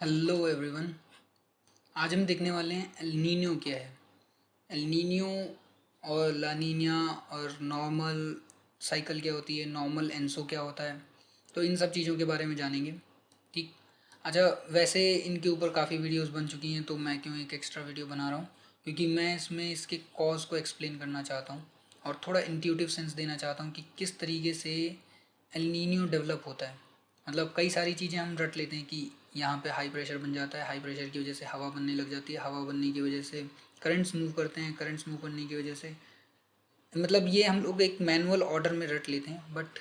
Hello everyone. आज हम देखने वाले हैं एल नीनो क्या है। एल नीनो और ला नीना और नॉर्मल साइकिल क्या होती है, नॉर्मल एनसो क्या होता है। तो इन सब चीज़ों के बारे में जानेंगे। ठीक। अच्छा, वैसे इनके ऊपर काफ़ी वीडियोस बन चुकी हैं, तो मैं क्यों एक एक्स्ट्रा वीडियो बना रहा हूँ, क्योंकि मैं इसमें इसके कॉज को एक्सप्लेन करना चाहता हूँ और थोड़ा इंट्यूटिव सेंस देना चाहता हूँ कि किस तरीके से एल नीनो डेवलप होता है। मतलब कई सारी चीज़ें हम रट लेते हैं कि यहाँ पे हाई प्रेशर बन जाता है, हाई प्रेशर की वजह से हवा बनने लग जाती है, हवा बनने की वजह से करंट्स मूव करते हैं, करंट्स मूव करने की वजह से मतलब ये हम लोग एक मैनुअल ऑर्डर में रट लेते हैं, but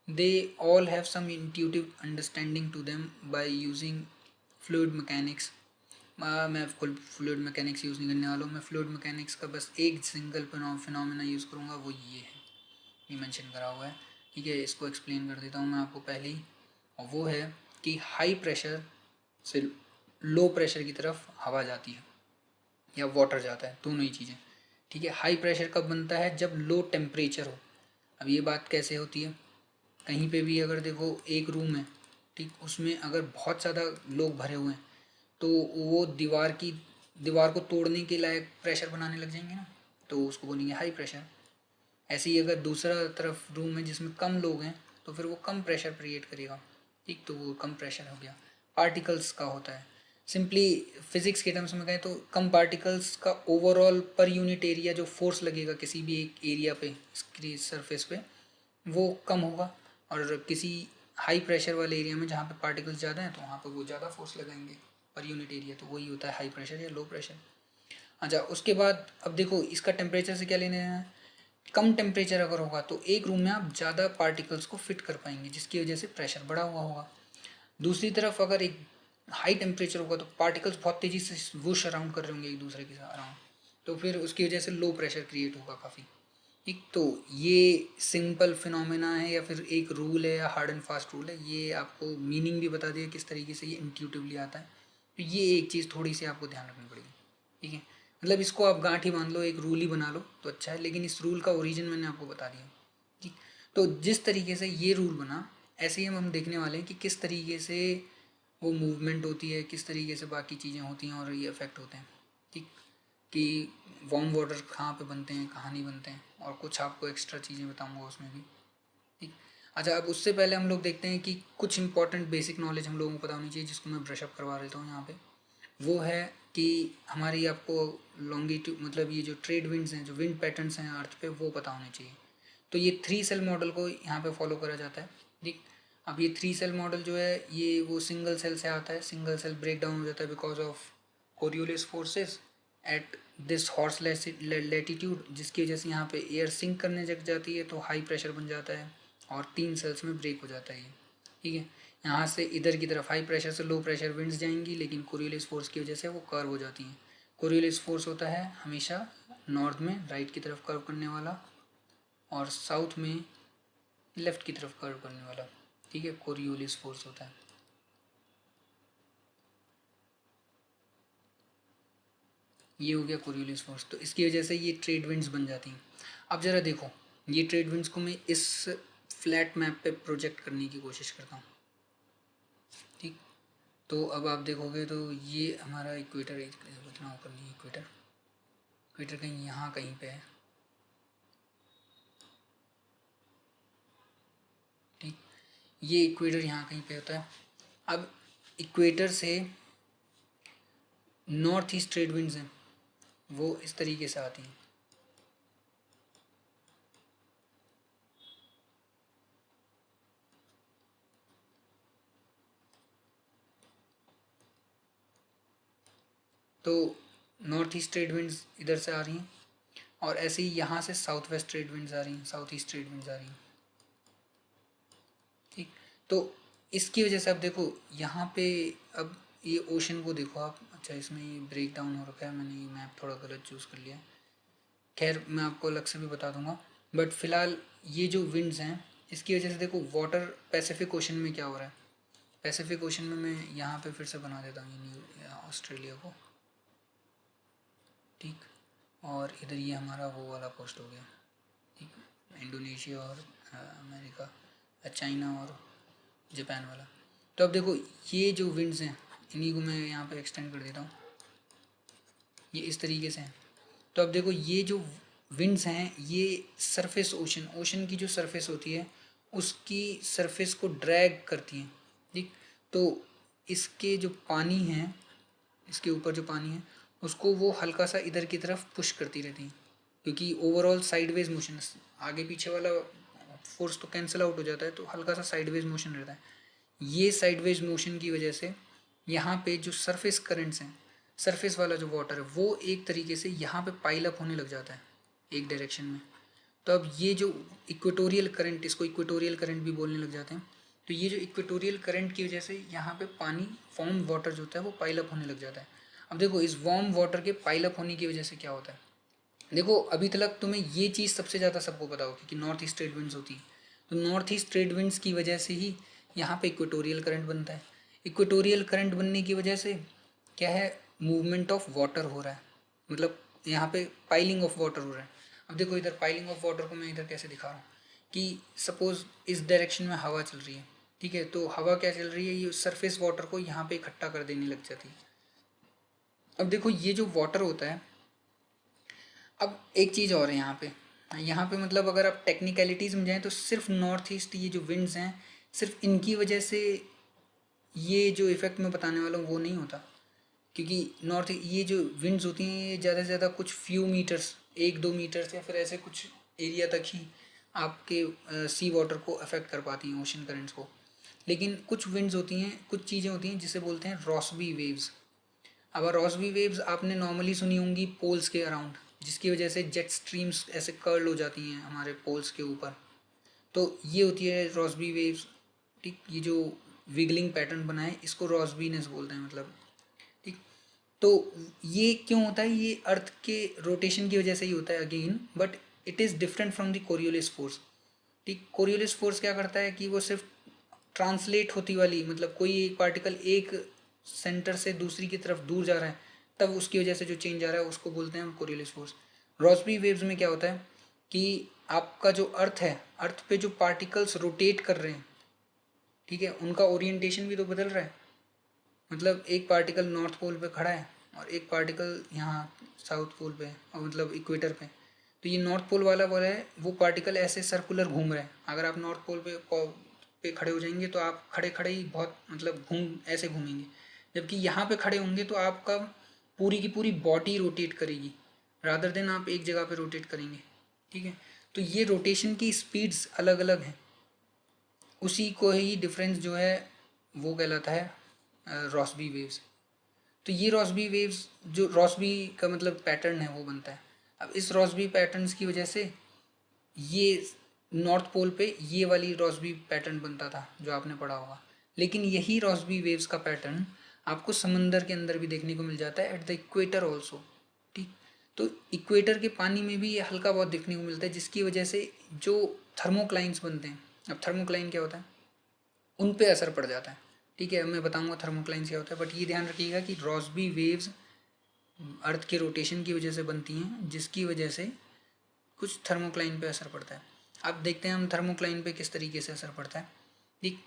they all have some intuitive understanding to them by using fluid mechanics. मैं फुल फ्लूइड मैकेनिक्स यूज़ नहीं करने वाला हूँ। मैं फ्लूइड मैकेनिक्स का बस एक सिंगल फिनोमेना यूज़ करूँगा, वो ये मेंशन करा हुआ है। ठीक है, इसको एक्सप्लेन कर देता हूँ मैं आपको पहले ही। और वो है कि हाई प्रेशर से लो प्रेशर की तरफ हवा जाती है या वाटर जाता है, दोनों ही चीज़ें। ठीक है, हाई प्रेशर कब बनता है? जब लो टेम्परेचर हो। अब ये बात कैसे होती है? कहीं पे भी अगर देखो एक रूम है, ठीक, उसमें अगर बहुत ज़्यादा लोग भरे हुए हैं तो वो दीवार को तोड़ने के लायक प्रेशर बनाने लग जाएंगे ना, तो उसको बोलेंगे हाई प्रेशर। ऐसे ही अगर दूसरा तरफ रूम है जिसमें कम लोग हैं तो फिर वो कम प्रेशर क्रिएट करेगा। ठीक, तो वो कम प्रेशर हो गया। पार्टिकल्स का होता है। सिंपली फिजिक्स के टर्म्स में कहें तो कम पार्टिकल्स का ओवरऑल पर यूनिट एरिया जो फोर्स लगेगा किसी भी एक एरिया पे, इसकी सरफेस पे, वो कम होगा। और किसी हाई प्रेशर वाले एरिया में जहाँ पे पार्टिकल्स ज़्यादा हैं तो वहाँ पे वो ज़्यादा फोर्स लगाएंगे पर यूनिट एरिया, तो वही होता है हाई प्रेशर या लो प्रेशर। अच्छा, उसके बाद अब देखो इसका टेम्परेचर से क्या लेने देना है। कम टेम्परेचर अगर होगा तो एक रूम में आप ज़्यादा पार्टिकल्स को फिट कर पाएंगे, जिसकी वजह से प्रेशर बढ़ा हुआ होगा। दूसरी तरफ अगर एक हाई टेम्परेचर होगा तो पार्टिकल्स बहुत तेज़ी से वुश अराउंड कर रहे होंगे एक दूसरे के साथ अराउंड, तो फिर उसकी वजह से लो प्रेशर क्रिएट होगा काफ़ी। ठीक, तो ये सिंपल फिनोमेना है या फिर एक रूल है या हार्ड एंड फास्ट रूल है, ये आपको मीनिंग भी बता दिया किस तरीके से ये इंट्यूटिवली आता है। तो ये एक चीज़ थोड़ी सी आपको ध्यान रखनी पड़ेगी। ठीक है, मतलब इसको आप गांठ ही मान लो, एक रूल ही बना लो तो अच्छा है, लेकिन इस रूल का ओरिजिन मैंने आपको बता दिया। ठीक, तो जिस तरीके से ये रूल बना, ऐसे ही हम देखने वाले हैं कि किस तरीके से वो मूवमेंट होती है, किस तरीके से बाकी चीज़ें होती हैं और ये अफेक्ट होते हैं। ठीक, कि वार्म वाटर कहाँ पे बनते हैं, कहाँ नहीं बनते हैं, और कुछ आपको एक्स्ट्रा चीज़ें बताऊंगा उसमें भी। ठीक। अच्छा, अब उससे पहले हम लोग देखते हैं कि कुछ इंपॉर्टेंट बेसिक नॉलेज हम लोगों को पता होनी चाहिए, जिसको मैं ब्रशअप करवा देता हूँ यहाँ पे। वो है कि हमारी आपको लॉन्गिट्यूड, मतलब ये जो ट्रेड विंड्स हैं, जो विंड पैटर्न्स हैं अर्थ पे, वो पता होने चाहिए। तो ये 3 सेल मॉडल को यहाँ पे फॉलो करा जाता है। ठीक, अब ये 3 सेल मॉडल जो है ये वो सिंगल सेल से आता है। सिंगल सेल ब्रेक डाउन हो जाता है because of Coriolis forces at this horse latitude, जिसकी वजह से यहाँ पे एयर सिंक करने लग जाती है तो हाई प्रेशर बन जाता है और 3 सेल्स में ब्रेक हो जाता है ये। ठीक है, यहाँ से इधर की तरफ हाई प्रेशर से लो प्रेशर विंड्स जाएंगी, लेकिन कोरियोलिस फोर्स की वजह से वो कर्व हो जाती हैं। कोरियोलिस फोर्स होता है हमेशा नॉर्थ में राइट की तरफ कर्व करने वाला, और साउथ में लेफ्ट की तरफ कर्व करने वाला। ठीक है, कोरियोलिस फोर्स होता है। ये हो गया कोरियोलिस फोर्स, तो इसकी वजह से ये ट्रेड विंड्स बन जाती हैं। अब ज़रा देखो, ये ट्रेड विंड्स को मैं इस फ्लैट मैप पे प्रोजेक्ट करने की कोशिश करता हूँ। ठीक, तो अब आप देखोगे तो ये हमारा इक्वेटर है, बतना ऊपर नहीं, इक्वेटर, इक्वेटर कहीं यहाँ कहीं पे है। ठीक, ये इक्वेटर यहाँ कहीं पे होता है। अब इक्वेटर से नॉर्थ ईस्ट ट्रेड विंड्स हैं, वो इस तरीके से आती हैं। तो नॉर्थ ईस्ट ट्रेड विंड्स इधर से आ रही हैं, और ऐसे ही यहाँ से साउथ वेस्ट ट्रेड विंड्स आ रही हैं, साउथ ईस्ट ट्रेड विंड्स आ रही हैं। ठीक, तो इसकी वजह से अब देखो यहाँ पे, अब ये ओशन को देखो आप। अच्छा, इसमें ये ब्रेक डाउन हो रखा है, मैंने ये मैप थोड़ा गलत चूज़ कर लिया है। खैर, मैं आपको अलग से भी बता दूंगा, बट फिलहाल ये जो विंड्स हैं इसकी वजह से देखो वाटर पैसिफिक ओशन में क्या हो रहा है। पैसिफिक ओशन में मैं यहाँ पे फिर से बना देता हूँ ये न्यू ऑस्ट्रेलिया को। ठीक, और इधर ये हमारा वो वाला कोस्ट हो गया। ठीक, इंडोनेशिया और अमेरिका, चाइना और जापान वाला। तो अब देखो ये जो विंड्स हैं इन्हीं को मैं यहाँ पे एक्सटेंड कर देता हूँ, ये इस तरीके से हैं। तो अब देखो ये जो विंड्स हैं ये सरफेस ओशन की जो सरफेस होती है उसकी सरफेस को ड्रैग करती हैं, ठीक। तो इसके जो पानी है, इसके ऊपर जो पानी है उसको वो हल्का सा इधर की तरफ पुश करती रहती हैं, क्योंकि ओवरऑल साइडवेज मोशन, आगे पीछे वाला फोर्स तो कैंसिल आउट हो जाता है, तो हल्का सा साइडवेज मोशन रहता है। ये साइडवेज मोशन की वजह से यहाँ पे जो सरफेस करंट्स हैं, सरफेस वाला जो वाटर है वो एक तरीके से यहाँ पे पाइल अप होने लग जाता है एक डायरेक्शन में। तो अब ये जो इक्वेटोरियल करंट, इसको इक्वेटोरियल करंट भी बोलने लग जाते हैं, तो ये जो इक्वेटोरियल करंट की वजह से यहाँ पे पानी वार्म वाटर जो होता है वो पाइल अप होने लग जाता है। अब देखो इस वार्म वाटर के पाइल अप होने की वजह से क्या होता है, देखो अभी तक तुम्हें ये चीज़ सबसे ज़्यादा सबको पता होगी कि नॉर्थ ईस्ट ट्रेड विंड्स होती है, तो नॉर्थ ईस्ट ट्रेड विंड्स की वजह से ही यहाँ पे इक्वेटोरियल करंट बनता है। इक्वेटोरियल करंट बनने की वजह से क्या है, मूवमेंट ऑफ वाटर हो रहा है, मतलब यहाँ पे पाइलिंग ऑफ वाटर हो रहा है। अब देखो इधर पाइलिंग ऑफ वाटर को मैं इधर कैसे दिखा रहा हूँ कि सपोज इस डायरेक्शन में हवा चल रही है, ठीक है, तो हवा क्या चल रही है, ये सरफेस वाटर को यहाँ पे इकट्ठा कर देने लग जाती है। अब देखो ये जो वाटर होता है, अब एक चीज़ और है यहाँ पे मतलब अगर आप टेक्निकलिटीज़ में जाएँ तो सिर्फ नॉर्थ ईस्ट ये जो विंड्स हैं सिर्फ इनकी वजह से ये जो इफ़ेक्ट मैं बताने वाला हूँ वो नहीं होता, क्योंकि नॉर्थ ये जो विंड्स होती हैं ये ज़्यादा से ज़्यादा कुछ फ्यू मीटर्स, 1-2 मीटर्स या फिर ऐसे कुछ एरिया तक ही आपके सी वाटर को अफेक्ट कर पाती हैं, ओशन करंट्स को। लेकिन कुछ विंड्स होती हैं, कुछ चीज़ें होती हैं जिसे बोलते हैं रॉसबी वेव्स। अब रॉसबी वेव्स आपने नॉर्मली सुनी होंगी पोल्स के अराउंड, जिसकी वजह से जेट स्ट्रीम्स ऐसे कर्ल हो जाती हैं हमारे पोल्स के ऊपर, तो ये होती है रॉसबी वेव्स, ठीक। ये जो विगलिंग पैटर्न बना है इसको रॉसबीनेस बोलते हैं, मतलब, ठीक। तो ये क्यों होता है, ये अर्थ के रोटेशन की वजह से ही होता है again, but it is different from the Coriolis force, ठीक। कोरियोलिस फोर्स क्या करता है कि वो सिर्फ ट्रांसलेट होती वाली, मतलब कोई एक पार्टिकल एक सेंटर से दूसरी की तरफ दूर जा रहा है तब उसकी वजह से जो चेंज आ रहा है उसको बोलते हैं हम कोरियोलिस फोर्स। रॉसबी वेव्स में क्या होता है कि आपका जो अर्थ है, अर्थ पे जो पार्टिकल्स रोटेट कर रहे हैं, ठीक है, उनका ओरिएंटेशन भी तो बदल रहा है, मतलब एक पार्टिकल नॉर्थ पोल पे खड़ा है और एक पार्टिकल यहाँ साउथ पोल पे, और मतलब इक्वेटर पे, तो ये नॉर्थ पोल वाला बोला है वो पार्टिकल ऐसे सर्कुलर घूम रहे हैं। अगर आप नॉर्थ पोल पे खड़े हो जाएंगे तो आप खड़े खड़े ही बहुत मतलब ऐसे घूमेंगे, जबकि यहाँ पे खड़े होंगे तो आपका पूरी की पूरी बॉडी रोटेट करेगी रादर देन आप एक जगह पे रोटेट करेंगे, ठीक है। तो ये रोटेशन की स्पीड्स अलग अलग हैं, उसी को ही डिफरेंस जो है वो कहलाता है रॉसबी वेव्स। तो ये रॉसबी वेव्स, जो रॉसबी का मतलब पैटर्न है वो बनता है। अब इस रॉसबी पैटर्न्स की वजह से ये नॉर्थ पोल पे ये वाली रॉसबी पैटर्न बनता था जो आपने पढ़ा होगा, लेकिन यही रॉसबी वेव्स का पैटर्न आपको समंदर के अंदर भी देखने को मिल जाता है एट द इक्वेटर ऑल्सो, ठीक। तो इक्वेटर के पानी में भी ये हल्का बहुत देखने को मिलता है, जिसकी वजह से जो थर्मोक्लाइंस बनते हैं, अब थर्मोक्लाइन क्या होता है, उन पे असर पड़ जाता है, ठीक है। मैं बताऊंगा थर्मोक्लाइंस क्या होता है, बट ये ध्यान रखिएगा कि रॉसबी वेव्स अर्थ के रोटेशन की वजह से बनती हैं, जिसकी वजह से कुछ थर्मोक्लाइन पे असर पड़ता है। अब देखते हैं हम थर्मोक्लाइन पे किस तरीके से असर पड़ता है, ठीक।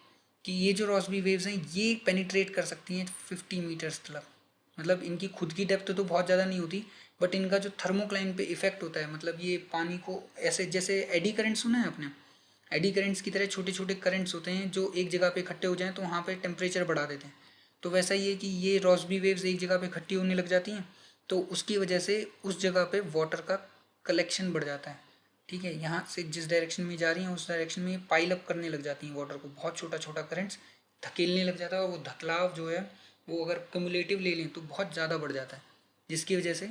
कि ये जो रॉसबी वेव्स हैं ये पेनिट्रेट कर सकती हैं 50 मीटर्स तक, मतलब इनकी खुद की डेप्थ तो बहुत ज़्यादा नहीं होती, बट इनका जो थर्मोक्लाइन पे इफेक्ट होता है, मतलब ये पानी को ऐसे, जैसे एडी करंट सुना है आपने, एडी करंट्स की तरह छोटे छोटे करंट्स होते हैं जो एक जगह पे इकट्ठे हो जाएं तो वहाँ पे टेम्परेचर बढ़ा देते हैं। तो वैसा ही है कि ये रॉसबी वेव्स एक जगह पे इकट्ठी होने लग जाती हैं, तो उसकी वजह से उस जगह पे वाटर का कलेक्शन बढ़ जाता है, ठीक है। यहाँ से जिस डायरेक्शन में जा रही हैं उस डायरेक्शन में पाइल अप करने लग जाती हैं वाटर को, बहुत छोटा छोटा करंट्स धकेलने लग जाता है, और वो धकलाव जो है वो अगर क्यूमुलेटिव ले लें तो बहुत ज़्यादा बढ़ जाता है, जिसकी वजह से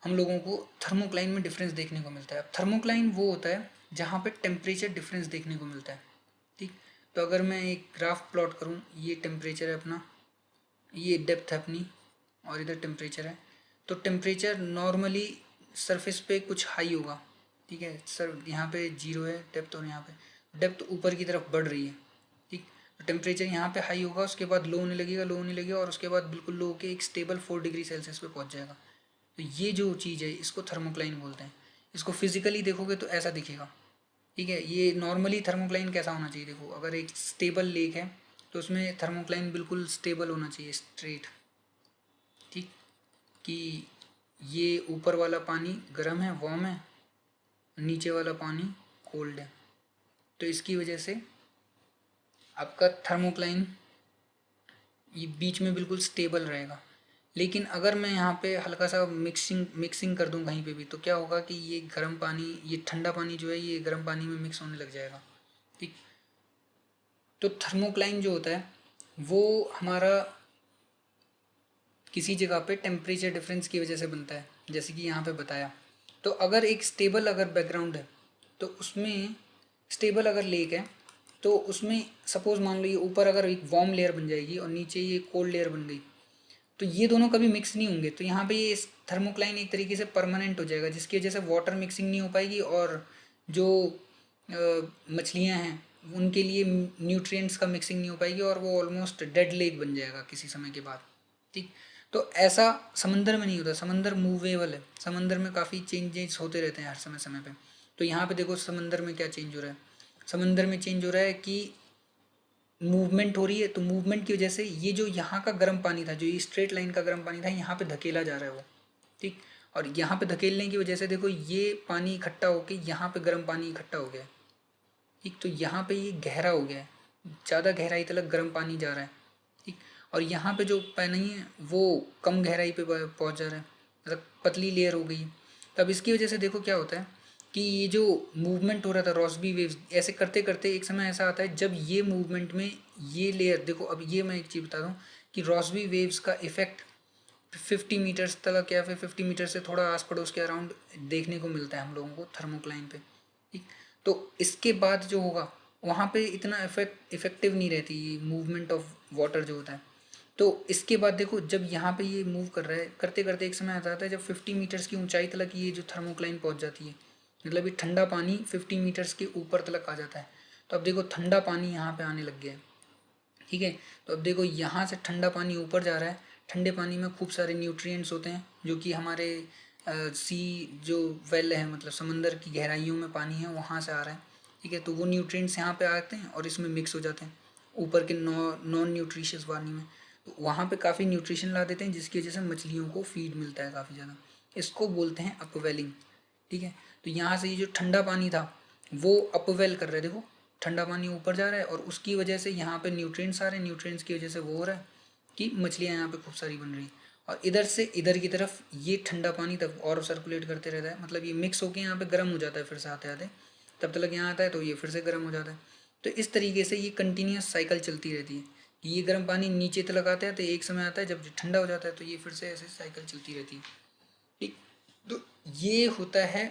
हम लोगों को थर्मोक्लाइन में डिफरेंस देखने को मिलता है। अब थर्मोक्लाइन वो होता है जहाँ पे टेम्परेचर डिफरेंस देखने को मिलता है, ठीक। तो अगर मैं एक ग्राफ प्लॉट करूँ, ये टेम्परेचर है अपना, ये डेप्थ है अपनी, और इधर टेम्परेचर है, तो टेम्परेचर नॉर्मली सरफेस पे कुछ हाई होगा, ठीक है। सर यहाँ पे 0 है डेप्थ, और यहाँ पे डेप्थ ऊपर की तरफ बढ़ रही है, ठीक। तो टेम्परेचर यहाँ पे हाई होगा, उसके बाद लो होने लगेगा, लो होने लगेगा, और उसके बाद बिल्कुल लो होकर एक स्टेबल 4 डिग्री सेल्सियस पे पहुँच जाएगा। तो ये जो चीज़ है इसको थर्मोक्लाइन बोलते हैं। इसको फिजिकली देखोगे तो ऐसा दिखेगा, ठीक है। ये नॉर्मली थर्मोक्लाइन कैसा होना चाहिए, देखो अगर एक स्टेबल लेक है तो उसमें थर्मोक्लाइन बिल्कुल स्टेबल होना चाहिए, स्ट्रेट, ठीक, कि ये ऊपर वाला पानी गर्म है, वार्म है, नीचे वाला पानी कोल्ड है। तो इसकी वजह से आपका थर्मोक्लाइन ये बीच में बिल्कुल स्टेबल रहेगा। लेकिन अगर मैं यहाँ पे हल्का सा मिक्सिंग कर दूँ कहीं पे भी, तो क्या होगा कि ये गर्म पानी, ये ठंडा पानी जो है ये गर्म पानी में मिक्स होने लग जाएगा, ठीक। तो थर्मोक्लाइन जो होता है वो हमारा किसी जगह पे टेम्परेचर डिफरेंस की वजह से बनता है, जैसे कि यहाँ पे बताया। तो अगर एक स्टेबल अगर बैकग्राउंड है, तो उसमें स्टेबल अगर लेक है, तो उसमें सपोज मान लो ये ऊपर अगर एक वार्म लेयर बन जाएगी और नीचे ये कोल्ड लेयर बन गई, तो ये दोनों कभी मिक्स नहीं होंगे। तो यहाँ पे ये थर्मोक्लाइन एक तरीके से परमानेंट हो जाएगा, जिसकी वजह से वाटर मिक्सिंग नहीं हो पाएगी और जो मछलियाँ हैं उनके लिए न्यूट्रिएंट्स का मिक्सिंग नहीं हो पाएगी और वो ऑलमोस्ट डेड लेक बन जाएगा किसी समय के बाद, ठीक। तो ऐसा समंदर में नहीं होता, समंदर मूवेबल है, समंदर में काफ़ी चेंजेस होते रहते हैं हर समय समय पे। तो यहाँ पे देखो समंदर में क्या चेंज हो रहा है, समंदर में चेंज हो रहा है कि मूवमेंट हो रही है। तो मूवमेंट की वजह से ये जो यहाँ का गर्म पानी था, जो ये स्ट्रेट लाइन का गर्म पानी था, यहाँ पे धकेला जा रहा है वो, ठीक। और यहाँ पे धकेलने की वजह से देखो ये पानी इकट्ठा होके यहाँ पे गर्म पानी इकट्ठा हो गया है, ठीक। तो यहाँ पे ये गहरा हो गया है, ज़्यादा गहराई तक गर्म पानी जा रहा है, ठीक। और यहाँ पे जो पानी है वो कम गहराई पे पहुँच जा रहा है, मतलब पतली लेयर हो गई है। तब इसकी वजह से देखो क्या होता है कि ये जो मूवमेंट हो रहा था रॉस्बी वेव्स, ऐसे करते करते एक समय ऐसा आता है जब ये मूवमेंट में ये लेयर देखो। अब ये मैं एक चीज़ बता दूँ कि रॉस्बी वेव्स का इफेक्ट 50 मीटर्स तक या फिर 50 मीटर से थोड़ा आस पड़ोस के अराउंड देखने को मिलता है हम लोगों को थर्मोक्लाइन पे, ठीक। तो इसके बाद जो होगा वहाँ पे इतना इफेक्टिव नहीं रहती ये मूवमेंट ऑफ वाटर जो होता है। तो इसके बाद देखो जब यहाँ पे ये मूव कर रहा है, करते करते एक समय आता है जब 50 मीटर्स की ऊंचाई तक ये जो थर्मोक्लाइन पहुँच जाती है, मतलब ये ठंडा पानी 50 मीटर्स के ऊपर तक आ जाता है। तो अब देखो ठंडा पानी यहाँ पे आने लग गया है, ठीक है। तो अब देखो यहाँ से ठंडा पानी ऊपर जा रहा है, ठंडे पानी में खूब सारे न्यूट्रिएंट्स होते हैं जो कि हमारे सी जो वेल है, मतलब समंदर की गहराइयों में पानी है वहाँ से आ रहा है, ठीक है। तो वो न्यूट्रिएंट्स यहाँ पे आते हैं और इसमें मिक्स हो जाते हैं ऊपर के नॉन न्यूट्रिशियस पानी में। तो वहाँ पे काफ़ी न्यूट्रिशन ला देते हैं जिसकी वजह से मछलियों को फीड मिलता है काफ़ी ज़्यादा। इसको बोलते हैं अपवेलिंग, ठीक है। तो यहाँ से ये जो ठंडा पानी था वो अपवेल कर रहा है, देखो ठंडा पानी ऊपर जा रहा है और उसकी वजह से यहाँ पे न्यूट्रिएंट्स आ रहे हैं, न्यूट्रिएंट्स की वजह से वो हो रहा है कि मछलियाँ यहाँ पे खूब सारी बन रही हैं। और इधर से इधर की तरफ ये ठंडा पानी तब और सर्कुलेट करते रहता है, मतलब ये मिक्स होके यहाँ पे गर्म हो जाता है, फिर से आते आते तब तक यहाँ आता है तो ये फिर से गर्म हो जाता है। तो इस तरीके से ये कंटिन्यूस साइकिल चलती रहती है कि ये गर्म पानी नीचे तक आता है तो एक समय आता है जब ठंडा हो जाता है तो ये फिर से ऐसे साइकिल चलती रहती है, ठीक। तो ये होता है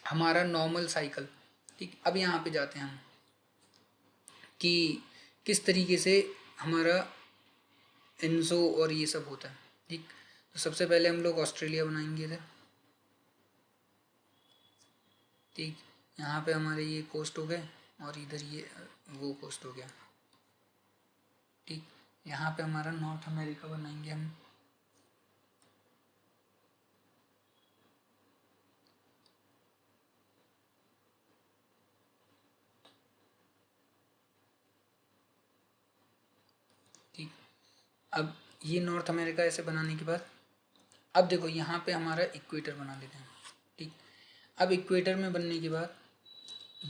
हमारा नॉर्मल साइकिल, ठीक। अब यहाँ पे जाते हैं हम कि किस तरीके से हमारा एनजो और ये सब होता है, ठीक। तो सबसे पहले हम लोग ऑस्ट्रेलिया बनाएंगे इधर, ठीक। यहाँ पे हमारे ये कोस्ट हो गए और इधर ये वो कोस्ट हो गया, ठीक। यहाँ पे हमारा नॉर्थ अमेरिका बनाएंगे हम, ठीक। अब ये नॉर्थ अमेरिका ऐसे बनाने के बाद अब देखो यहाँ पे हमारा इक्वेटर बना लेते हैं, ठीक। अब इक्वेटर में बनने के बाद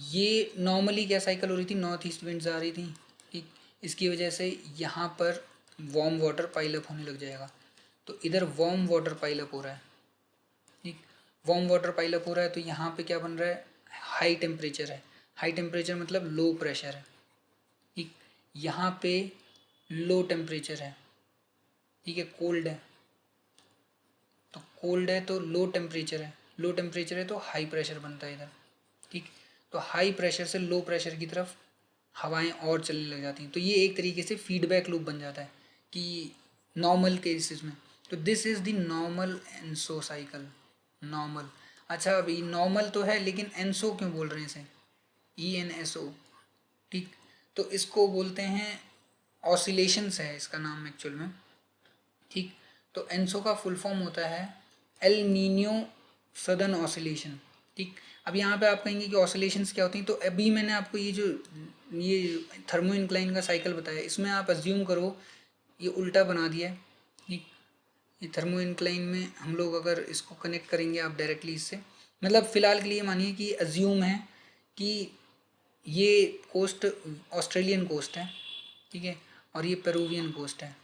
ये नॉर्मली क्या साइकिल हो रही थी, नॉर्थ ईस्ट विंड्स आ रही थी, ठीक। इसकी वजह से यहाँ पर वार्म वाटर पाइल अप होने लग जाएगा। तो इधर वार्म वाटर पाइल अप हो रहा है, ठीक। वार्म वाटर पाइल अप हो रहा है तो यहाँ पे क्या बन रहा है, हाई टेम्परेचर है। हाई टेम्परेचर मतलब लो प्रेशर है, ठीक। यहाँ पे लो टेम्परेचर है, ठीक है, कोल्ड है। तो कोल्ड है तो लो टेम्परेचर है, लो टेम्परेचर है तो हाई प्रेशर बनता है इधर, ठीक। तो हाई प्रेशर से लो प्रेशर की तरफ हवाएं और चलने लग जाती हैं। तो ये एक तरीके से फीडबैक लूप बन जाता है कि नॉर्मल केसेस में। तो this is the normal ENSO cycle, normal. अच्छा अभी नॉर्मल तो है लेकिन एनसो क्यों बोल रहे हैं इसे, ENSO, ठीक। तो इसको बोलते हैं ऑसिलेशंस है इसका नाम एक्चुअल में, ठीक। तो एनसो का फुल फॉर्म होता है एल नीनियो सदर्न ऑसिलेशन, ठीक। अब यहाँ पे आप कहेंगे कि ऑसिलेशंस क्या होती हैं, तो अभी मैंने आपको ये जो ये थर्मो इंक्लाइन का साइकिल बताया, इसमें आप अज्यूम करो ये उल्टा बना दिया है। ये थर्मो इंक्लाइन में हम लोग अगर इसको कनेक्ट करेंगे आप डायरेक्टली इससे, मतलब फ़िलहाल के लिए मानिए कि अज्यूम है कि ये कोस्ट ऑस्ट्रेलियन कोस्ट है, ठीक है, और ये पेरूवियन कोस्ट है।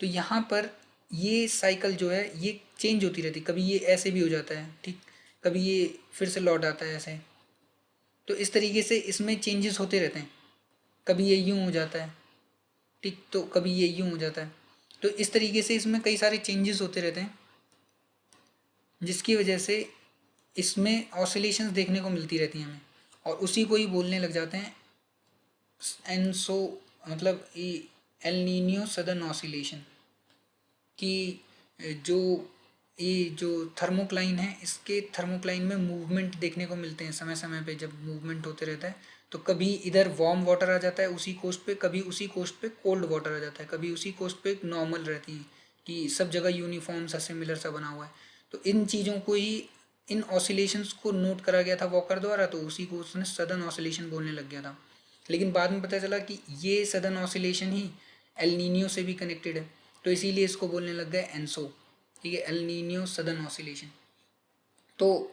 तो यहाँ पर ये साइकिल जो है ये चेंज होती रहती है, कभी ये ऐसे भी हो जाता है, ठीक, कभी ये फिर से लौट आता है ऐसे। तो इस तरीके से इसमें चेंजेस होते रहते हैं, कभी ये यूँ हो जाता है, ठीक, तो कभी ये यूँ हो जाता है। तो इस तरीके से इसमें कई सारे चेंजेस होते रहते हैं, जिसकी वजह से इसमें ऑसिलेशंस देखने को मिलती रहती हैं हमें, और उसी को ही बोलने लग जाते हैं एनसो, मतलब ये एल नीनियो सदर्न ऑसिलेशन कि जो ये जो थर्मोक्लाइन है इसके थर्मोक्लाइन में मूवमेंट देखने को मिलते हैं समय समय पे, जब मूवमेंट होते रहता है तो कभी इधर वार्म वाटर आ जाता है उसी कोस्ट पे, कभी उसी कोस्ट पे कोल्ड वाटर आ जाता है, कभी उसी कोस्ट पे नॉर्मल रहती है कि सब जगह यूनिफॉर्म सा सिमिलर सा बना हुआ है। तो इन चीज़ों को ही, इन ऑसिलेशंस को नोट करा गया था वॉकर द्वारा, तो उसी को उसने सदर्न ऑसिलेशन बोलने लग गया था। लेकिन बाद में पता चला कि ये सदर्न ऑसिलेशन ही एल नीनियो से भी कनेक्टेड है, तो इसीलिए इसको बोलने लग गए एनसो, ठीक है, एल नीनियो सदर्न ऑसिलेशन। तो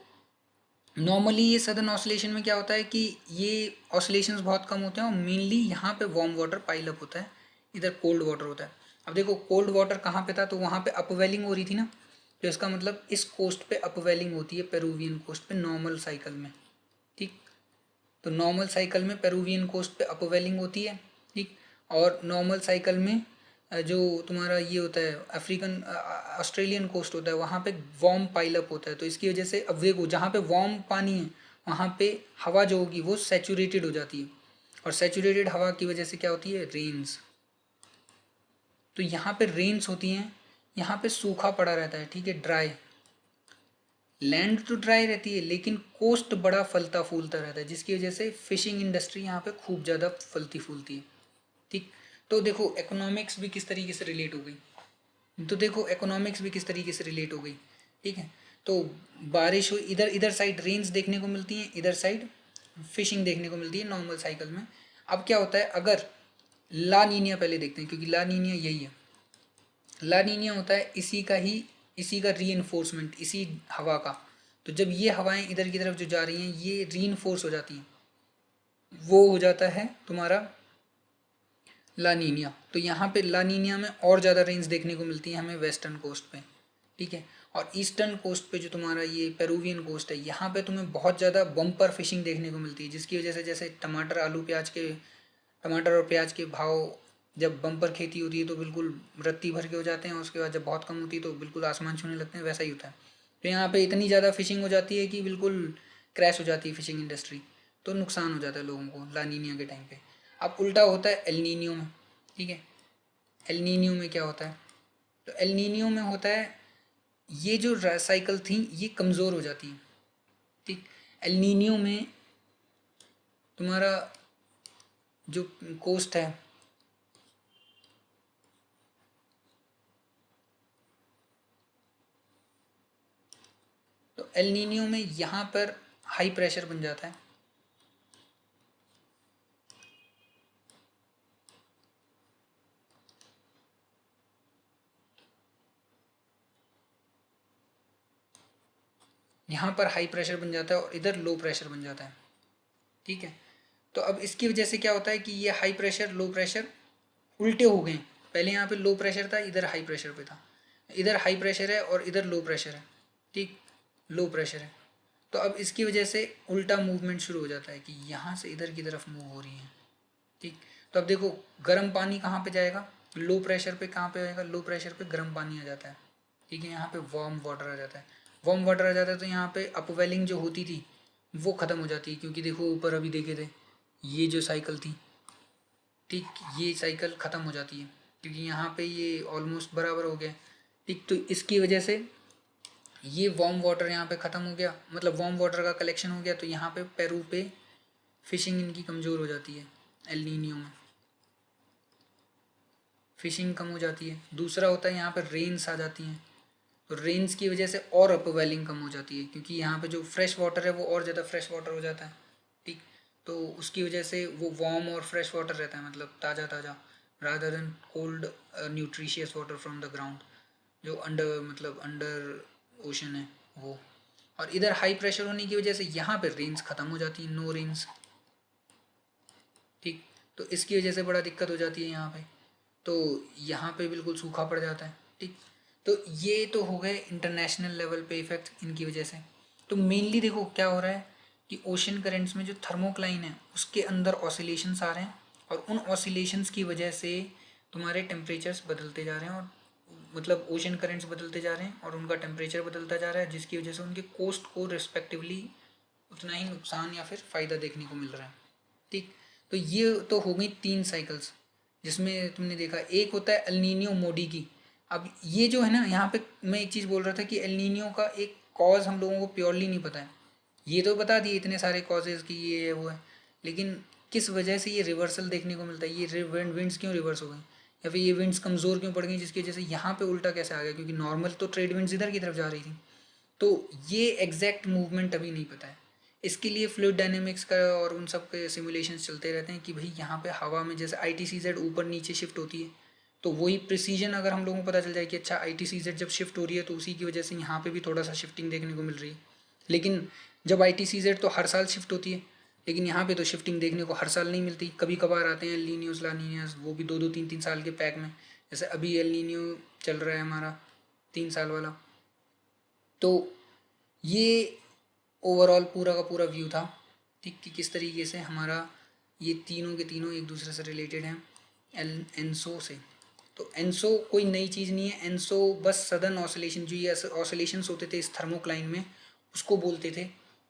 नॉर्मली ये सदर्न ऑसिलेशन में क्या होता है कि ये ऑसिलेशंस बहुत कम होते हैं और मेनली यहाँ पे वार्म वाटर पाइल अप होता है, इधर कोल्ड वाटर होता है। अब देखो कोल्ड वाटर कहाँ पे था, तो वहाँ पे अपवेलिंग हो रही थी ना, तो इसका मतलब इस कोस्ट पे अपवेलिंग होती है पेरूवियन कोस्ट पे नॉर्मल साइकिल में, ठीक। तो नॉर्मल साइकिल में पेरूवियन कोस्ट पे अपवेलिंग होती है, ठीक। और नॉर्मल साइकिल में जो तुम्हारा ये होता है अफ्रीकन ऑस्ट्रेलियन कोस्ट होता है वहाँ पे वार्म पाइल अप होता है, तो इसकी वजह से अब देखो जहाँ पे वार्म पानी है वहाँ पे हवा जो होगी वो सैचुरेटेड हो जाती है, और सैचुरेटेड हवा की वजह से क्या होती है, रेन्स। तो यहाँ पे रेन्स होती हैं, यहाँ पे सूखा पड़ा रहता है, ठीक है, ड्राई। लैंड तो ड्राई रहती है लेकिन कोस्ट बड़ा फलता फूलता रहता है, जिसकी वजह से फिशिंग इंडस्ट्री यहाँ पे खूब ज़्यादा फलती फूलती है, ठीक। तो देखो इकोनॉमिक्स भी किस तरीके से रिलेट हो गई, तो देखो इकोनॉमिक्स भी किस तरीके से रिलेट हो गई, ठीक है। तो बारिश हुई, इधर इधर साइड रेंज देखने को मिलती हैं, इधर साइड फिशिंग देखने को मिलती है नॉर्मल साइकिल में। अब क्या होता है, अगर ला नीनिया पहले देखते हैं, क्योंकि ला नीनिया यही है। ला नीनिया होता है इसी का री इसी हवा का। तो जब ये हवाएं इधर की तरफ जो जा रही हैं ये री हो जाती हैं, वो हो जाता है तुम्हारा लानीनिया। तो यहाँ पे लानीनिया में और ज़्यादा रेंज देखने को मिलती है हमें वेस्टर्न कोस्ट पे, ठीक है। और ईस्टर्न कोस्ट पे जो तुम्हारा ये पेरूवियन कोस्ट है यहाँ पे तुम्हें बहुत ज़्यादा बम्पर फिशिंग देखने को मिलती है, जिसकी वजह से जैसे टमाटर और प्याज के भाव जब बम्पर खेती होती है तो बिल्कुल रत्ती भर के हो जाते हैं, उसके बाद जब बहुत कम होती है तो बिल्कुल आसमान छूने लगते हैं, वैसा ही होता है। तो यहाँ पे इतनी ज़्यादा फिशिंग हो जाती है कि बिल्कुल क्रैश हो जाती है फिशिंग इंडस्ट्री, तो नुकसान हो जाता है लोगों को लानीनिया के टाइम पे। अब उल्टा होता है एल नीनियो में, ठीक है। एल नीनियो में क्या होता है, तो एल नीनियो में होता है ये जो साइकिल थी ये कमज़ोर हो जाती है, ठीक। एल नीनियो में तुम्हारा जो कोस्ट है, तो एल नीनियो में यहाँ पर हाई प्रेशर बन जाता है, यहाँ पर हाई प्रेशर बन जाता है और इधर लो प्रेशर बन जाता है, ठीक है। तो अब इसकी वजह से क्या होता है कि ये हाई प्रेशर लो प्रेशर उल्टे हो गए। पहले यहाँ पे लो प्रेशर था, इधर हाई प्रेशर पे था, इधर हाई प्रेशर है और इधर लो प्रेशर है, ठीक, लो प्रेशर है। तो अब इसकी वजह से उल्टा मूवमेंट शुरू हो जाता है कि यहाँ से इधर की तरफ मूव हो रही है, ठीक। तो अब देखो गर्म पानी कहाँ पे जाएगा, लो प्रेशर पे कहाँ पे आएगा, लो प्रेशर पे गर्म पानी आ जाता है, ठीक है, यहाँ पे वार्म वाटर आ जाता है। वार्म वाटर आ जाता है तो यहाँ पे अपवेलिंग जो होती थी वो ख़त्म हो जाती है, क्योंकि देखो ऊपर अभी देखे थे ये जो साइकिल थी, ठीक, ये साइकिल ख़त्म हो जाती है क्योंकि यहाँ पे ये ऑलमोस्ट बराबर हो गया, ठीक। तो इसकी वजह से ये वार्म वाटर यहाँ पे ख़त्म हो गया, मतलब वार्म वाटर का कलेक्शन हो गया, तो यहाँ पे पेरू पे फिशिंग इनकी कमज़ोर हो जाती है, एल नीनियो में फिशिंग कम हो जाती है। दूसरा होता है यहाँ पर रेन्स आ जाती हैं, तो रेन्स की वजह से और अपवेलिंग कम हो जाती है, क्योंकि यहाँ पे जो फ्रेश वाटर है वो और ज़्यादा फ्रेश वाटर हो जाता है, ठीक। तो उसकी वजह से वो वार्म और फ्रेश वाटर रहता है, मतलब ताज़ा ताज़ा, rather than cold nutritious water from the ground, जो अंडर मतलब अंडर ओशन है वो। और इधर हाई प्रेशर होने की वजह से यहाँ पे रेंज ख़त्म हो जाती है, नो रेंज। ठीक, तो इसकी वजह से बड़ा दिक्कत हो जाती है यहाँ पे, तो यहाँ पे बिल्कुल सूखा पड़ जाता है। ठीक, तो ये तो हो गए इंटरनेशनल लेवल पे इफ़ेक्ट इनकी वजह से। तो मेनली देखो क्या हो रहा है कि ओशन करेंट्स में जो थर्मोक्लाइन है उसके अंदर ऑसिलेशंस आ रहे हैं, और उन ऑसिलेशंस की वजह से तुम्हारे टेम्परेचर्स बदलते जा रहे हैं, और मतलब ओशन करेंट्स बदलते जा रहे हैं और उनका टेम्परेचर बदलता जा रहा है, जिसकी वजह से उनके कोस्ट को रिस्पेक्टिवली उतना ही नुकसान या फिर फ़ायदा देखने को मिल रहा है। ठीक, तो ये तो हो गई 3 साइकिल्स, जिसमें तुमने देखा एक होता है एल नीनियो मोडी की। अब ये जो है ना, यहाँ पे मैं एक चीज़ बोल रहा था कि एल नीनियो का एक कॉज हम लोगों को प्योरली नहीं पता है। ये तो बता दिए इतने सारे कॉजेज़ की ये है वो है, लेकिन किस वजह से ये रिवर्सल देखने को मिलता है, ये विंड्स क्यों रिवर्स हो गई, या फिर ये विंड्स कमज़ोर क्यों पड़ गई, जिसकी वजह से यहाँ पे उल्टा कैसे आ गया, क्योंकि नॉर्मल तो ट्रेड विंड्स इधर की तरफ जा रही थी। तो ये एग्जैक्ट मूवमेंट अभी नहीं पता है। इसके लिए फ्लूइड डायनेमिक्स का और उन सब के सिमुलेशंस चलते रहते हैं कि भाई यहाँ पे हवा में जैसे आई टी सी जेड ऊपर नीचे शिफ्ट होती है, तो वही प्रिसीजन अगर हम लोगों को पता चल जाए कि अच्छा आई टी सी जेड जब शिफ्ट हो रही है तो उसी की वजह से यहाँ पे भी थोड़ा सा शिफ्टिंग देखने को मिल रही है। लेकिन जब आई टी सी जेड तो हर साल शिफ्ट होती है, लेकिन यहाँ पे तो शिफ्टिंग देखने को हर साल नहीं मिलती, कभी कभार आते हैं एल नीनियोस ला नीनियास, वो भी 2-2 3-3 साल के पैक में। जैसे अभी एल नीनियो चल रहा है हमारा 3 साल वाला। तो ये ओवरऑल पूरा का पूरा व्यू था, ठीक, कि किस तरीके से हमारा ये तीनों के तीनों एक दूसरे से रिलेटेड हैं एल एनसो से। तो एनसो कोई नई चीज़ नहीं है, एनसो बस सडन ऑसिलेशन, जो ये ऑसिलेशंस होते थे इस थर्मोक्लाइन में उसको बोलते थे।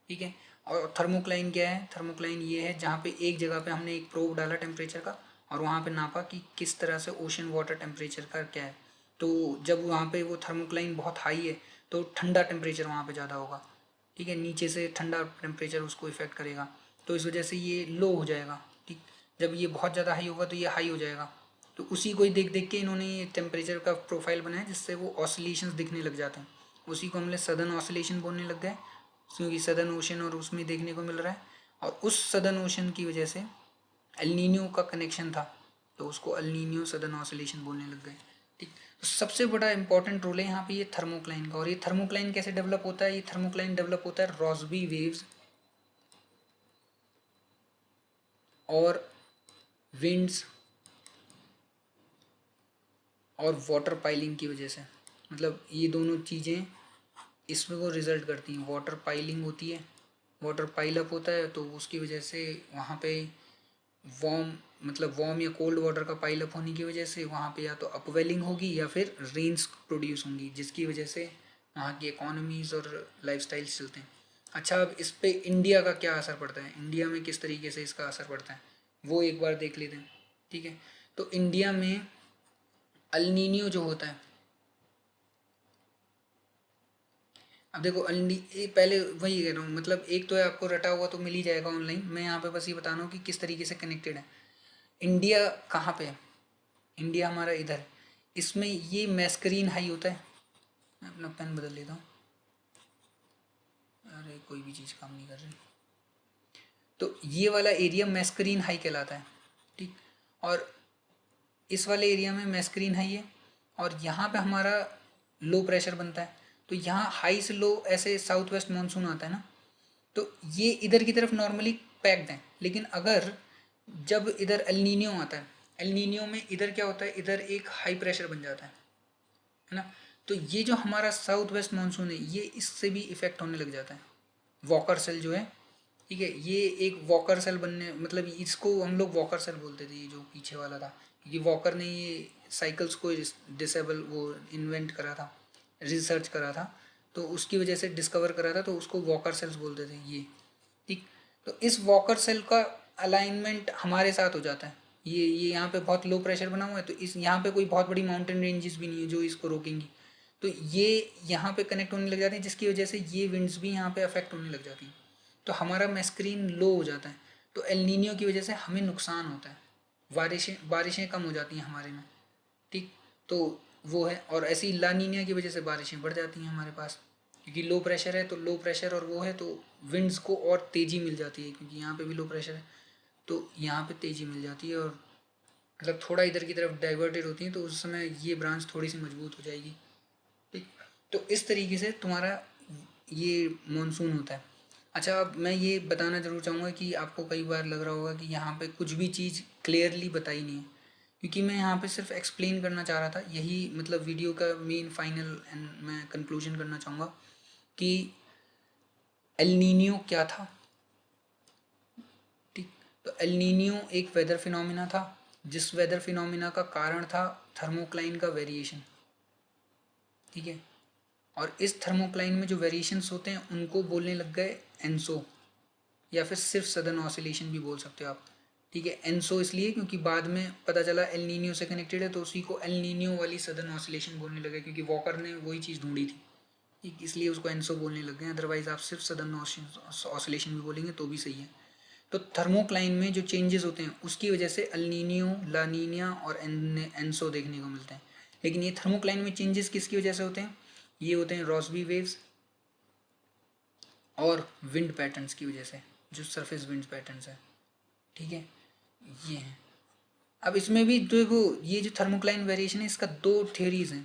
ठीक है, और थर्मोक्लाइन क्या है, थर्मोक्लाइन ये है जहाँ पे एक जगह पे हमने एक प्रोब डाला टेम्परेचर का, और वहाँ पे नापा कि किस तरह से ओशन वाटर टेम्परेचर का क्या है। तो जब वहाँ पे वो थर्मोक्लाइन बहुत हाई है तो ठंडा टेम्परेचर वहाँ पे ज़्यादा होगा। ठीक है, नीचे से ठंडा टेम्परेचर उसको इफ़ेक्ट करेगा, तो इस वजह से ये लो हो जाएगा। ठीक, जब ये बहुत ज़्यादा हाई होगा तो ये हाई हो जाएगा। तो उसी को ही देख देख के इन्होंने ये टेम्परेचर का प्रोफाइल बनाया, जिससे वो ऑसिलेशंस दिखने लग जाते हैं। उसी को हमने सदर्न ऑसिलेशन बोलने लग गए, क्योंकि सदर्न ओशन और उसमें देखने को मिल रहा है, और उस सदर्न ओशन की वजह से एल नीनियो का कनेक्शन था, तो उसको एल नीनियो सदर्न ऑसिलेशन बोलने लग गए। ठीक, तो सबसे बड़ा इंपॉर्टेंट रोल है यहाँ पे ये थर्मोक्लाइन का। और ये थर्मोक्लाइन कैसे डेवलप होता है, ये थर्मोक्लाइन डेवलप होता है रॉसबी वेव्स और विंड्स और वाटर पाइलिंग की वजह से। मतलब ये दोनों चीज़ें इसमें वो रिजल्ट करती हैं, वाटर पाइलिंग होती है, वाटर पाइल अप होता है, तो उसकी वजह से वहाँ पे वार्म, मतलब वार्म या कोल्ड वाटर का पाइल अप होने की वजह से वहाँ पे या तो अपवेलिंग होगी या फिर रेन्स प्रोड्यूस होंगी, जिसकी वजह से वहाँ की इकोनॉमीज़ और लाइफस्टाइल्स चलते हैं। अच्छा, अब इस पे इंडिया का क्या असर पड़ता है, इंडिया में किस तरीके से इसका असर पड़ता है, वो एक बार देख लेते हैं। ठीक है, तो इंडिया में अल नीनियो जो होता है, अब देखो पहले वही कह रहा हूँ, मतलब एक तो है आपको रटा हुआ तो मिल ही जाएगा ऑनलाइन, मैं यहाँ पे बस ये बता रहा हूँ कि किस तरीके से कनेक्टेड है। इंडिया कहाँ पे है, इंडिया हमारा इधर है। इसमें ये मैस्करीन हाई होता है, मैं अपना पेन बदल लेता हूँ, अरे कोई भी चीज़ काम नहीं कर रही। तो ये वाला एरिया मैस्करीन हाई कहलाता है। ठीक, और इस वाले एरिया में मैस्करीन हाई है, और यहाँ पे हमारा लो प्रेशर बनता है। तो यहाँ हाई से लो ऐसे साउथ वेस्ट मानसून आता है ना, तो ये इधर की तरफ नॉर्मली पैक्ड है। लेकिन अगर जब इधर एल नीनियो आता है, एल नीनियो में इधर क्या होता है, इधर एक हाई प्रेशर बन जाता है ना, तो ये जो हमारा साउथ वेस्ट मानसून है ये इससे भी इफेक्ट होने लग जाता है। वॉकर सेल जो है, ठीक है, ये एक वॉकर सेल बनने, मतलब इसको हम लोग वॉकर सेल बोलते थे, ये जो पीछे वाला था, क्योंकि वॉकर ने ये साइकिल्स को डिसेबल वो इन्वेंट करा था, रिसर्च करा था, तो उसकी वजह से डिस्कवर करा था, तो उसको वॉकर सेल्स बोलते थे ये। ठीक, तो इस वॉकर सेल का अलाइनमेंट हमारे साथ हो जाता है। ये यहाँ पे बहुत लो प्रेशर बना हुआ है, तो इस यहाँ पे कोई बहुत बड़ी माउंटेन रेंजेस भी नहीं है जो इसको रोकेंगी, तो ये यहाँ पे कनेक्ट होने लग जाती हैं, जिसकी वजह से ये विंड्स भी यहाँ पे अफेक्ट होने लग जाती हैं, तो हमारा मैस्क्रीन लो हो जाता है। तो एल नीनियो की वजह से हमें नुकसान होता है, बारिशें बारिशें कम हो जाती हैं हमारे में। ठीक, तो वो है, और ऐसी ला नीनिया की वजह से बारिशें बढ़ जाती हैं हमारे पास। क्योंकि लो प्रेशर है तो लो प्रेशर और वो है तो विंड्स को और तेज़ी मिल जाती है, क्योंकि यहाँ पे भी लो प्रेशर है तो यहाँ पे तेज़ी मिल जाती है, और मतलब थोड़ा इधर की तरफ डाइवर्टेड होती है, तो उस समय ये ब्रांच थोड़ी सी मजबूत हो जाएगी। ठीक, तो इस तरीके से तुम्हारा ये मानसून होता है। अच्छा, अब मैं ये बताना ज़रूर चाहूँगा कि आपको कई बार लग रहा होगा कि यहाँ पे कुछ भी चीज़ क्लियरली बताई नहीं है, क्योंकि मैं यहाँ पे सिर्फ एक्सप्लेन करना चाह रहा था, यही मतलब वीडियो का मेन फाइनल एंड मैं कंक्लूजन करना चाहूँगा कि एल नीनियो क्या था। ठीक, तो एल नीनियो एक वेदर फिनोमिना था, जिस वेदर फिनोमिना का कारण था थर्मोक्लाइन का वेरिएशन। ठीक है, और इस थर्मोक्लाइन में जो वेरिएशंस होते हैं उनको बोलने लग गए एनसो, या फिर सिर्फ सदर्न ऑसिलेशन भी बोल सकते हो आप। ठीक है, एनसो इसलिए क्योंकि बाद में पता चला एल नीनियो से कनेक्टेड है, तो उसी को एल नीनियो वाली सदर्न ऑसिलेशन बोलने लगे, क्योंकि वॉकर ने वही चीज़ ढूंढी थी। ठीक, इसलिए उसको एनसो बोलने लग गए, अदरवाइज आप सिर्फ सदर्न ऑसिलेशन भी बोलेंगे तो भी सही है। तो थर्मोक्लाइन में जो चेंजेस होते हैं उसकी वजह से एल नीनियो, ला नीनिया और एनसो देखने को मिलते हैं। लेकिन ये थर्मोक्लाइन में चेंजेस किसकी वजह से होते हैं? ये होते हैं रॉसबी वेव्स और विंड पैटर्न्स की वजह से, जो सरफेस विंड पैटर्न्स है। ठीक है, ये हैं। अब इसमें भी देखो, ये जो थर्मोक्लाइन वेरिएशन है इसका दो थ्योरीज हैं।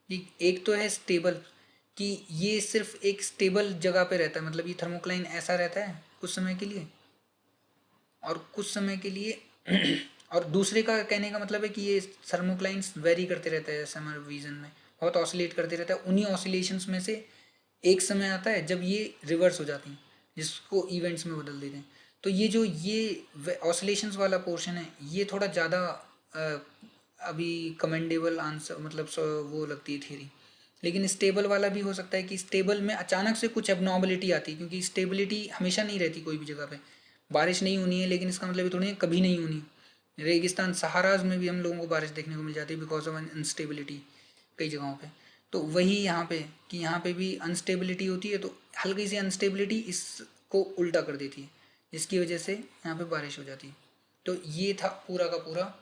ठीक, एक तो है स्टेबल, कि ये सिर्फ एक स्टेबल जगह पे रहता है, मतलब ये थर्मोक्लाइन ऐसा रहता है कुछ समय के लिए और कुछ समय के लिए और दूसरे का कहने का मतलब है कि ये थर्मोक्लाइंस वेरी करते रहते हैं समर रीजन में, बहुत ऑसिलेट करते रहता है। उन्हीं ऑसिलेशंस में से एक समय आता है जब ये रिवर्स हो जाती हैं, जिसको इवेंट्स में बदल देते हैं। तो ये जो ये ऑसिलेशंस वाला पोर्शन है ये थोड़ा ज़्यादा अभी कमेंडेबल आंसर, मतलब वो लगती है थ्योरी। लेकिन स्टेबल वाला भी हो सकता है कि स्टेबल में अचानक से कुछ एबनॉर्मलिटी आती है, क्योंकि स्टेबिलिटी हमेशा नहीं रहती कोई भी जगह पे। बारिश नहीं होनी है लेकिन इसका मतलब ये थोड़ी है कभी नहीं होनी। रेगिस्तान सहाराज में भी हम लोगों को बारिश देखने को मिल जाती है बिकॉज ऑफ अनस्टेबिलिटी कई जगहों पे। तो वही यहाँ पे कि यहाँ पे भी अनस्टेबिलिटी होती है, तो हल्की सी अनस्टेबिलिटी इसको उल्टा कर देती है, जिसकी वजह से यहाँ पे बारिश हो जाती है। तो ये था पूरा का पूरा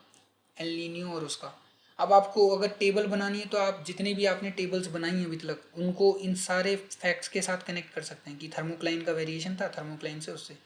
एल नीनियो और उसका। अब आपको अगर टेबल बनानी है तो आप जितने भी आपने टेबल्स बनाई हैं अभी तक उनको इन सारे फैक्ट्स के साथ कनेक्ट कर सकते हैं कि थर्मोक्लाइन का वेरिएशन था, थर्मोक्लाइन से उससे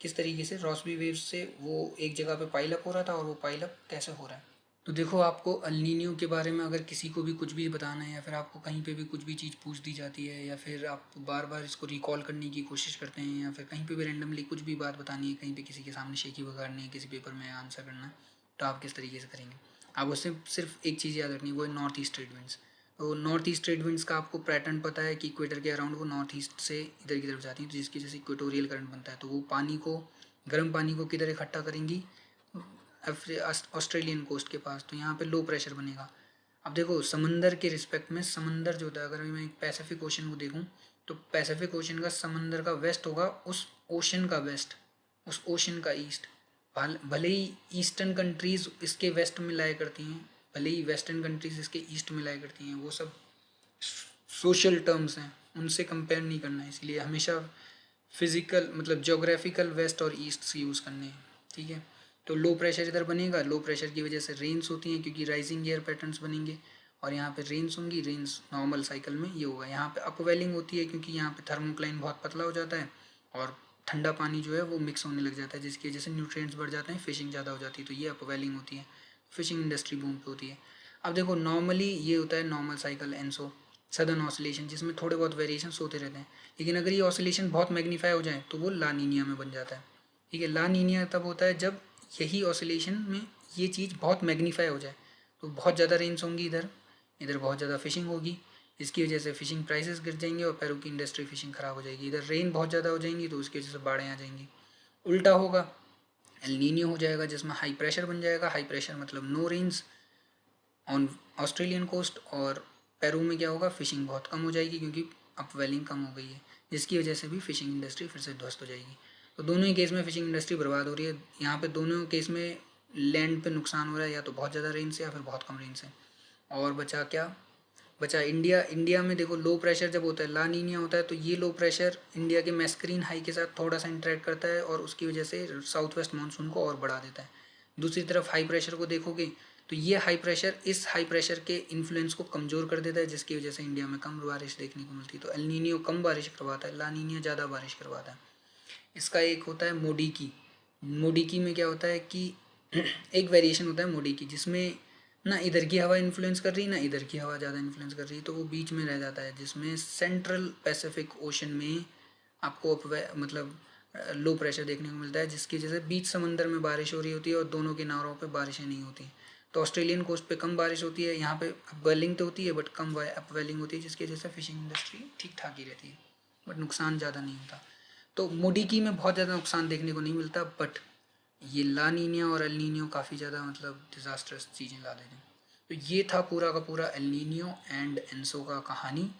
किस तरीके से रॉसबी वेव्स से वो एक जगह पे पाइल अप हो रहा था और वो पाइल अप कैसे हो रहा है। तो देखो, आपको एल नीनियो के बारे में अगर किसी को भी कुछ भी बताना है, या फिर आपको कहीं पे भी कुछ भी चीज़ पूछ दी जाती है, या फिर आप बार बार इसको रिकॉल करने की कोशिश करते हैं, या फिर कहीं पे भी रैंडमली कुछ भी बात बतानी है, कहीं पे किसी के सामने शेखी बगाड़नी है, किसी पेपर में आंसर करना है, तो आप किस तरीके से करेंगे? आपको सिर्फ एक चीज़ याद रखनी है, वो है नॉर्थ ईस्ट ट्रेड विंड्स। तो नॉर्थ ईस्ट ट्रेड विंड्स का आपको पैटर्न पता है कि इक्वेटर के अराउंड वो नॉर्थ ईस्ट से इधर की तरफ जाती हैं, तो जिसकी वजह से इक्वेटोरियल करंट बनता है। तो वो पानी को, गर्म पानी को किधर इकट्ठा करेंगी? ऑस्ट्रेलियन कोस्ट के पास, तो यहाँ पे लो प्रेशर बनेगा। अब देखो, समंदर के रिस्पेक्ट में समंदर जो होता है, अगर मैं पैसिफिक ओशन को देखूँ तो पैसिफिक ओशन का समंदर का वेस्ट होगा उस ओशन का वेस्ट, उस ओशन का ईस्ट। भले ही ईस्टर्न कंट्रीज़ इसके वेस्ट में लाया करती हैं, भले ही वेस्टर्न कंट्रीज़ इसके ईस्ट में लाया करती हैं, वो सब सोशल टर्म्स हैं, उनसे कंपेयर नहीं करना है, इसलिए हमेशा फिजिकल मतलब जोग्राफिकल वेस्ट और ईस्ट से यूज़ करने हैं। ठीक है, तो लो प्रेशर इधर बनेगा, लो प्रेशर की वजह से रेन्स होती हैं क्योंकि राइजिंग एयर पैटर्न्स बनेंगे, और यहाँ पे रेन्स होंगी, रेन्स नॉर्मल साइकिल में ये होगा। यहाँ पे अपवेलिंग होती है क्योंकि यहाँ पे थर्मोक्लाइन बहुत पतला हो जाता है और ठंडा पानी जो है वो मिक्स होने लग जाता है, जिसकी वजह से न्यूट्रिएंट्स बढ़ जाते हैं, फिशिंग ज़्यादा हो जाती है, तो ये अपवेलिंग होती है, फिशिंग इंडस्ट्री बूम पे होती है। अब देखो, नॉर्मली ये होता है normal cycle ENSO, southern oscillation, जिसमें थोड़े बहुत वेरिएशंस होते रहते हैं। लेकिन अगर ये ऑसिलेशन बहुत मैग्नीफाई हो जाए तो वो ला नीनिया में बन जाता है। ठीक है, ला नीनिया तब होता है जब यही ऑसिलेशन में ये चीज़ बहुत मैग्नीफाई हो जाए, तो बहुत ज़्यादा रेंज होंगी इधर, इधर बहुत ज़्यादा फिशिंग होगी, इसकी वजह से फिशिंग प्राइसेस गिर जाएंगे और पैरों की इंडस्ट्री फिशिंग ख़राब हो जाएगी। इधर रेन बहुत ज़्यादा हो जाएंगी तो उसकी वजह से बाढ़ें आ जाएंगी। उल्टा होगा, एल नीनियो हो जाएगा जिसमें हाई प्रेशर बन जाएगा, हाई प्रेशर मतलब no range on Australian coast, और पेरू में क्या होगा, फिशिंग बहुत कम हो जाएगी क्योंकि अपवेलिंग कम हो गई है, जिसकी वजह से भी फिशिंग इंडस्ट्री फिर से ध्वस्त हो जाएगी। तो दोनों ही केस में फिशिंग इंडस्ट्री बर्बाद हो रही है। यहाँ पे दोनों केस में लैंड पे नुकसान हो रहा है, या तो बहुत ज़्यादा रेंज से या फिर बहुत कम रेंज से। और बचा क्या? बचा इंडिया। इंडिया में देखो, लो प्रेशर जब होता है, ला नीनिया होता है, तो ये लो प्रेशर इंडिया के मैस्करीन हाई के साथ थोड़ा सा इंटरेक्ट करता है और उसकी वजह से साउथ वेस्ट मानसून को और बढ़ा देता है। दूसरी तरफ हाई प्रेशर को देखोगे तो ये हाई प्रेशर इस हाई प्रेशर के इन्फ्लुएंस को कमज़ोर कर देता है, जिसकी वजह से इंडिया में कम बारिश देखने को मिलती है। तो एल नीनियो कम बारिश करवाता है, ला नीनिया ज़्यादा बारिश करवाता है। इसका एक होता है मोडिकी। मोडिकी में क्या होता है कि एक वेरिएशन होता है मोडिकी, जिसमें ना इधर की हवा इन्फ्लुएंस कर रही ना इधर की हवा ज़्यादा इन्फ्लुएंस कर रही, तो वो बीच में रह जाता है, जिसमें सेंट्रल पैसिफिक ओशन में आपको मतलब लो प्रेशर देखने को मिलता है, जिसकी वजह से बीच समंदर में बारिश हो रही होती है और दोनों किनारों पे बारिशें नहीं होती। तो ऑस्ट्रेलियन कोस्ट पे कम बारिश होती है, यहाँ पे अपवेलिंग तो होती है बट कम अपवेलिंग होती है, जिसकी वजह से फिशिंग इंडस्ट्री ठीक ठाक ही रहती है, बट नुकसान ज़्यादा नहीं होता। तो मोडिकी में बहुत ज़्यादा नुकसान देखने को नहीं मिलता, बट ये ला नीनिया और एल नीनियो काफ़ी ज़्यादा मतलब डिज़ास्टर्स चीज़ें ला देते हैं। तो ये था पूरा का पूरा एल नीनियो एंड एनसो का कहानी।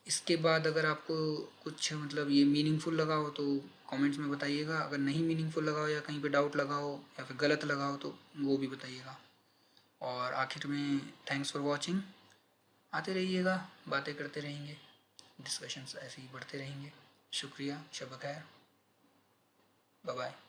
इसके बाद अगर आपको कुछ मतलब ये मीनिंगफुल लगा हो तो कमेंट्स में बताइएगा, अगर नहीं मीनिंगफुल लगा हो या कहीं पे डाउट लगा हो या फिर गलत लगा हो तो वो भी बताइएगा। और आखिर में थैंक्स फॉर वॉचिंग। आते रहिएगा, बातें करते रहेंगे, डिस्कशंस ऐसे ही बढ़ते रहेंगे। शुक्रिया, शब खैर, बाय बाय।